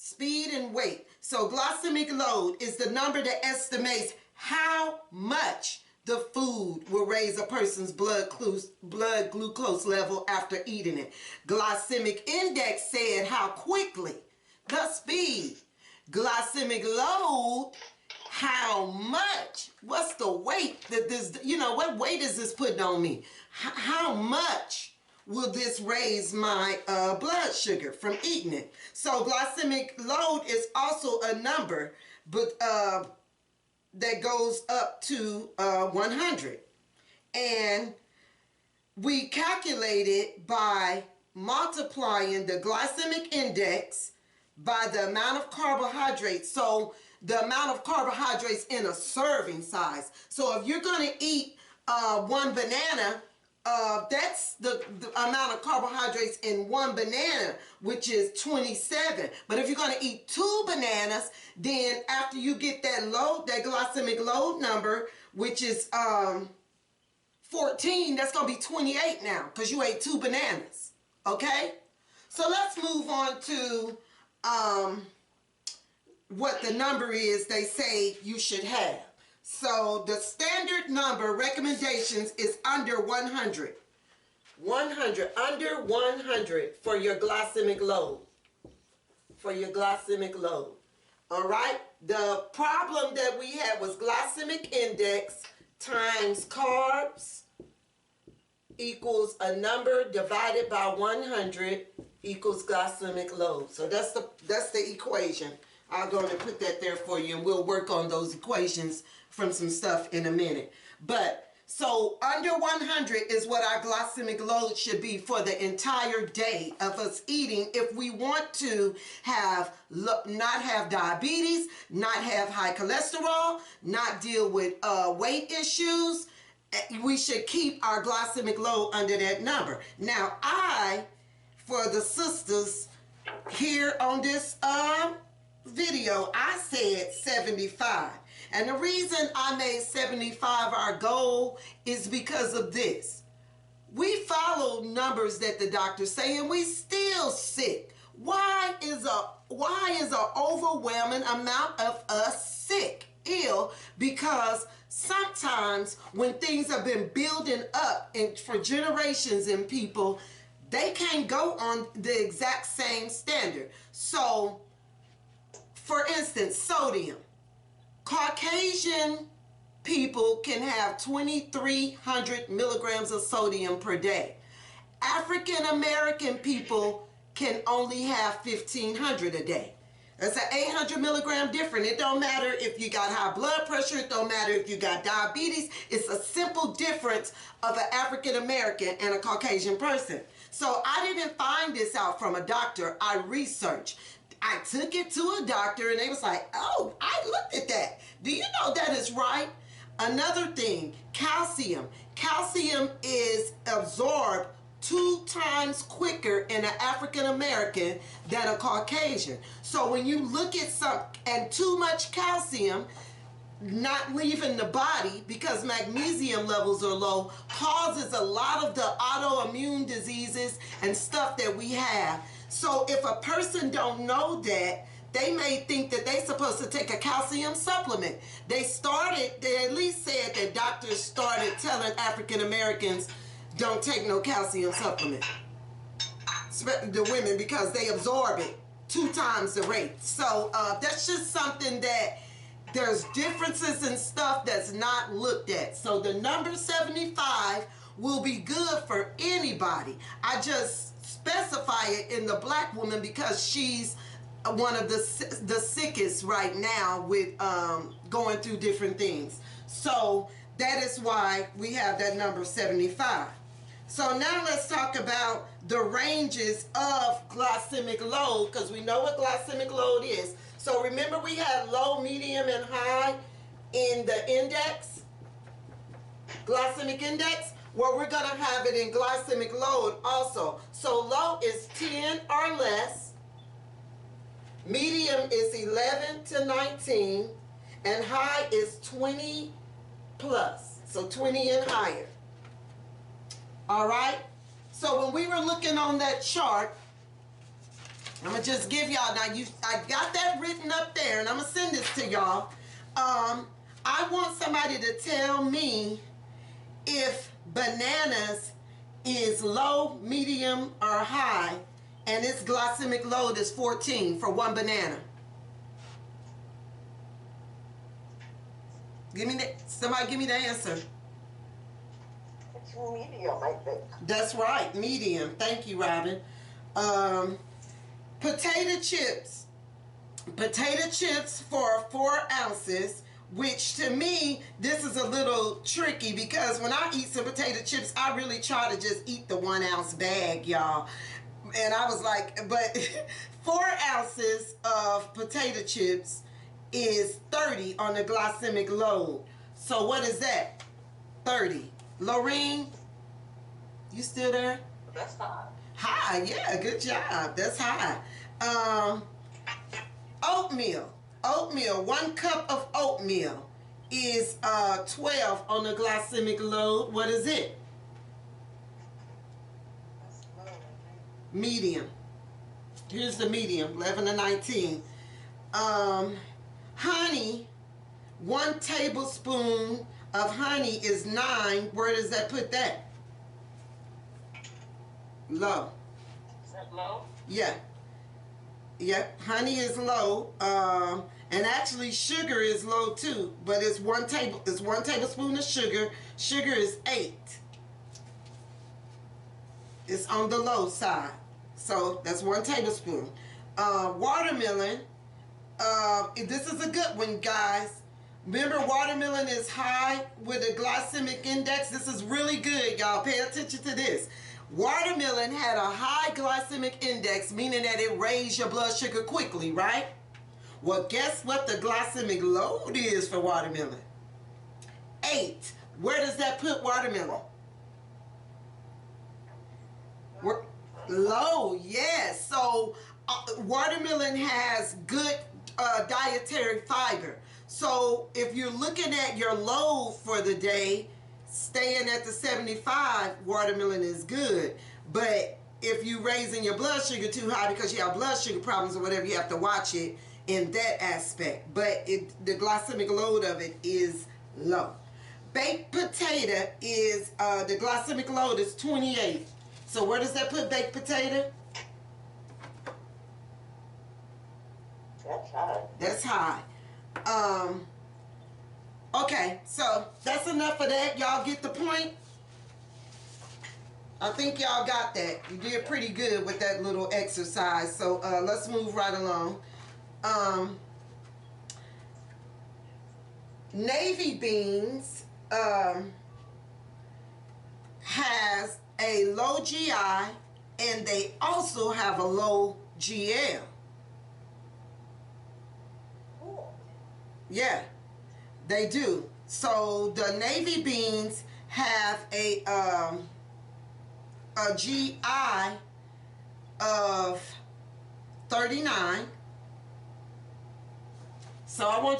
speed and weight. So glycemic load is the number that estimates how much the food will raise a person's blood glucose level after eating it. Glycemic index said how quickly. The speed. Glycemic load, how much. What's the weight that this, what weight is this putting on me? How much will this raise my blood sugar from eating it? So glycemic load is also a number, but that goes up to 100. And we calculate it by multiplying the glycemic index by the amount of carbohydrates. So the amount of carbohydrates in a serving size. So if you're going to eat one banana, that's the amount of carbohydrates in one banana, which is 27. But if you're going to eat 2 bananas, then after you get that load, that glycemic load number, which is 14, that's going to be 28 now because you ate 2 bananas. Okay? So let's move on to what the number is they say you should have. So the standard number recommendations is under 100. 100, under 100 for your glycemic load. For your glycemic load. All right? The problem that we had was glycemic index times carbs equals a number divided by 100 equals glycemic load. So that's the equation. I'll go and put that there for you, and we'll work on those equations from some stuff in a minute. But so under 100 is what our glycemic load should be for the entire day of us eating if we want to have not have diabetes, not have high cholesterol, not deal with weight issues. We should keep our glycemic load under that number. Now for the sisters here on this video, I said 75. And the reason I made 75 our goal is because of this. We follow numbers that the doctors say and we still sick. Why is a overwhelming amount of us sick, ill? Because sometimes when things have been building up for generations in people, they can't go on the exact same standard. So for instance, sodium. Caucasian people can have 2,300 milligrams of sodium per day. African American people can only have 1,500 a day. That's an 800 milligram difference. It don't matter if you got high blood pressure. It don't matter if you got diabetes. It's a simple difference of an African American and a Caucasian person. So I didn't find this out from a doctor. I researched. I took it to a doctor and they was like, oh, I looked at that. Do you know that is right? Another thing, calcium. Calcium is absorbed 2 times quicker in an African American than a Caucasian. So when you look at too much calcium not leaving the body because magnesium levels are low causes a lot of the autoimmune diseases and stuff that we have. So if a person don't know that, they may think that they're supposed to take a calcium supplement. They at least said that doctors started telling African Americans don't take no calcium supplement. The women, because they absorb it 2 times the rate. So that's just something that there's differences in stuff that's not looked at. So the number 75 will be good for anybody. I just specify it in the black woman because she's one of the sickest right now with going through different things. So that is why we have that number 75. So now let's talk about the ranges of glycemic load, because we know what glycemic load is. So remember we had low, medium, and high in the index, glycemic index. Well, we're going to have it in glycemic load also. So low is 10 or less, medium is 11 to 19, and high is 20 plus. So 20 and higher. All right? So when we were looking on that chart, I'm gonna just give y'all now. I got that written up there, and I'm gonna send this to y'all. I want somebody to tell me if bananas is low, medium, or high, and its glycemic load is 14 for one banana. Somebody give me the answer. It's medium, I think. That's right, medium. Thank you, Robin. Potato chips. Potato chips for 4 ounces, which to me, this is a little tricky because when I eat some potato chips, I really try to just eat the 1 ounce bag, y'all. And I was like, but 4 ounces of potato chips is 30 on the glycemic load. So what is that? 30. Lorene, you still there? That's high. High, yeah, good job. That's high. Oatmeal. Oatmeal. 1 cup of oatmeal is 12 on the glycemic load. What is it? That's low, I think. Medium. Here's the medium, 11 to 19. Honey, 1 tablespoon of honey is 9. Where does that put that? Low. Is that low? Yeah. Yep, honey is low. And actually sugar is low too, but it's 1 tablespoon of sugar. Sugar is 8. It's on the low side. So that's 1 tablespoon. Watermelon. This is a good one, guys. Remember, watermelon is high with a glycemic index. This is really good, y'all. Pay attention to this. Watermelon had a high glycemic index, meaning that it raised your blood sugar quickly, right? Well, guess what the glycemic load is for watermelon? 8. Where does that put watermelon? Low, yes. So watermelon has good dietary fiber. So if you're looking at your load for the day, staying at the 75, watermelon is good. But if you're raising your blood sugar too high because you have blood sugar problems or whatever, you have to watch it in that aspect. But the glycemic load of it is low. Baked potato is, the glycemic load is 28. So where does that put baked potato? That's high. That's high. Okay, so that's enough of that. Y'all get the point? I think y'all got that. You did pretty good with that little exercise. So let's move right along. Navy beans has a low GI and they also have a low GL. Cool. Yeah, they do. So the navy beans have a GI of 39. So I want